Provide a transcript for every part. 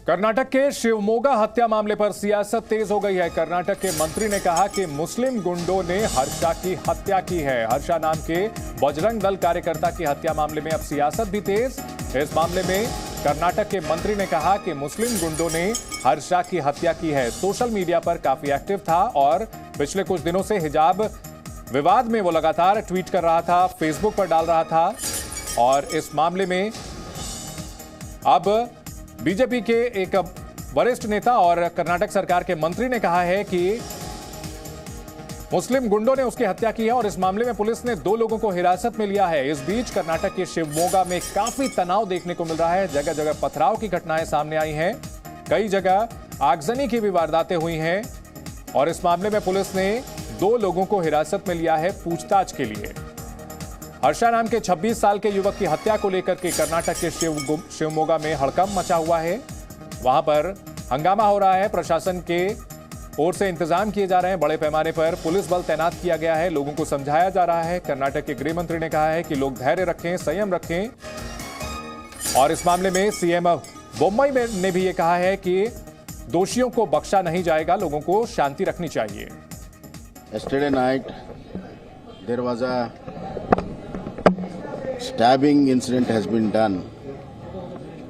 कर्नाटक के शिवमोगा हत्या मामले पर सियासत तेज हो गई है। कर्नाटक के मंत्री ने कहा कि मुस्लिम गुंडों ने हर्षा की हत्या की है। हर्षा नाम के बजरंग दल कार्यकर्ता की हत्या मामले में अब सियासत भी तेज। इस मामले में कर्नाटक के मंत्री ने कहा कि मुस्लिम गुंडों ने हर्षा की हत्या की है। सोशल मीडिया पर काफी एक्टिव था और पिछले कुछ दिनों से हिजाब विवाद में वो लगातार ट्वीट कर रहा था, फेसबुक पर डाल रहा था। और इस मामले में अब बीजेपी के एक वरिष्ठ नेता और कर्नाटक सरकार के मंत्री ने कहा है कि मुस्लिम गुंडों ने उसकी हत्या की है और इस मामले में पुलिस ने 2 लोगों को हिरासत में लिया है। इस बीच कर्नाटक के शिवमोगा में काफी तनाव देखने को मिल रहा है। जगह जगह पथराव की घटनाएं सामने आई हैं, कई जगह आगजनी की भी वारदातें हुई हैं और इस मामले में पुलिस ने 2 लोगों को हिरासत में लिया है पूछताछ के लिए। हर्षा नाम के 26 साल के युवक की हत्या को लेकर के कर्नाटक के शिवमोगा में हड़कंप मचा हुआ है। वहां पर हंगामा हो रहा है। प्रशासन के ओर से इंतजाम किए जा रहे हैं। बड़े पैमाने पर पुलिस बल तैनात किया गया है। लोगों को समझाया जा रहा है। कर्नाटक के गृह मंत्री ने कहा है कि लोग धैर्य रखें, संयम रखें। और इस मामले में सीएम बोम्मई ने भी ये कहा है कि दोषियों को बख्शा नहीं जाएगा, लोगों को शांति रखनी चाहिए। Yesterday night there was a stabbing incident has been done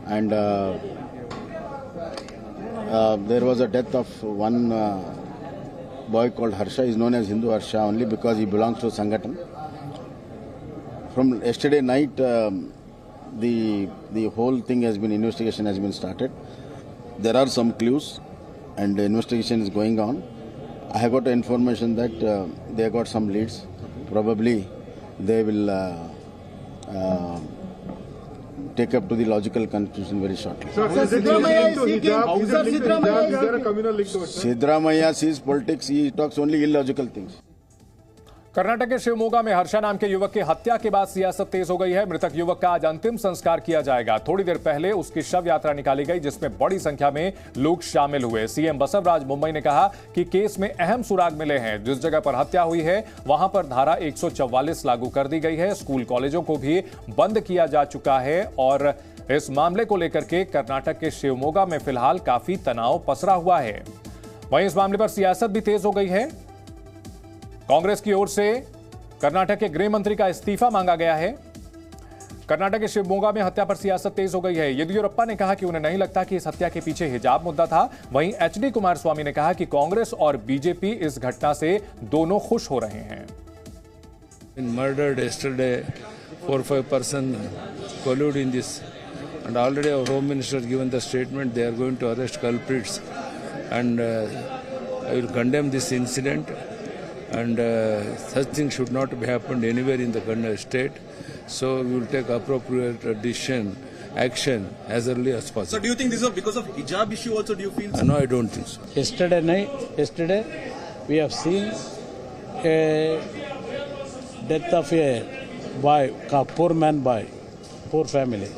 and there was a death of one boy called Harsha. He is known as Hindu Harsha only because he belongs to Sangathan. From yesterday night the whole thing has been, investigation has been started. There are some clues and the investigation is going on. I have got information that they have got some leads. Probably they will take up to the logical conclusion very shortly. Siddaramaiah sees politics, he talks only illogical things. Karnataka के शिवमोगा में हर्षा नाम के युवक की हत्या के बाद सियासत तेज हो गई है। मृतक युवक का आज अंतिम संस्कार किया जाएगा। थोड़ी देर पहले उसकी शव यात्रा निकाली गई जिसमें बड़ी संख्या में लोग शामिल हुए। सीएम बसवराज बोम्मई ने कहा कि केस में अहम सुराग मिले हैं। जिस जगह पर हत्या हुई है वहां पर धारा 144 लागू कर दी गई है। स्कूल कॉलेजों को भी बंद किया जा चुका है और इस मामले को लेकर के कर्नाटक के शिवमोगा में फिलहाल काफी तनाव पसरा हुआ है। वहीं इस मामले पर सियासत भी तेज हो गई है। कांग्रेस की ओर से कर्नाटक के गृह मंत्री का इस्तीफा मांगा गया है। कर्नाटक के शिवमोगा में हत्या पर सियासत तेज हो गई है। येदियुरप्पा ने कहा कि उन्हें नहीं लगता कि इस हत्या के पीछे हिजाब मुद्दा था। वहीं एचडी कुमारस्वामी ने कहा कि कांग्रेस और बीजेपी इस घटना से दोनों खुश हो रहे हैं। Murdered yesterday, 4 or 5 persons collude in this, and already our Home Minister given the statement they are going to arrest culprits, and I will condemn this incident. And such things should not have happened anywhere in the state. So we will take appropriate action as early as possible. So do you think this is because of hijab issue also? Do you feel? No, I don't think so. Yesterday we have seen a death of a boy, a poor man boy, poor family.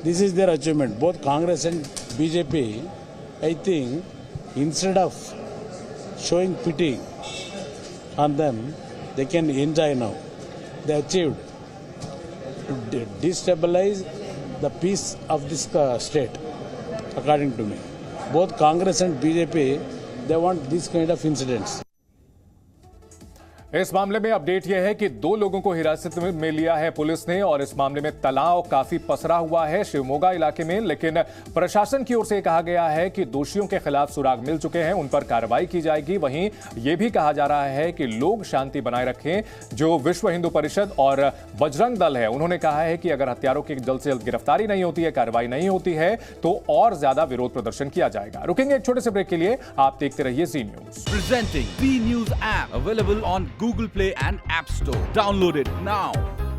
This is their achievement. Both Congress and BJP, I think, instead of showing pity on them, they can enjoy now. They achieved to destabilize the peace of this state, according to me. Both Congress and BJP, they want this kind of incidents. इस मामले में update यह है कि 2 लोगों को हिरासत में लिया है पुलिस ने और इस मामले में तनाव काफी पसरा हुआ है शिवमोगा इलाके में। लेकिन प्रशासन की ओर से कहा गया है कि दोषियों के खिलाफ सुराग मिल चुके हैं, उन पर कार्रवाई की जाएगी। वहीं यह भी कहा जा रहा है कि लोग शांति बनाए रखें। जो विश्व हिंदू परिषद और बजरंग दल है उन्होंने कहा है कि अगर हत्यारों की जल्द से जल्द गिरफ्तारी नहीं होती है, कार्रवाई नहीं होती है तो और ज्यादा विरोध प्रदर्शन किया जाएगा। रुकेंगे एक छोटे से ब्रेक के लिए। आप देखते रहिए जी news. Presenting B News app available on Google Play and App Store. Download it now.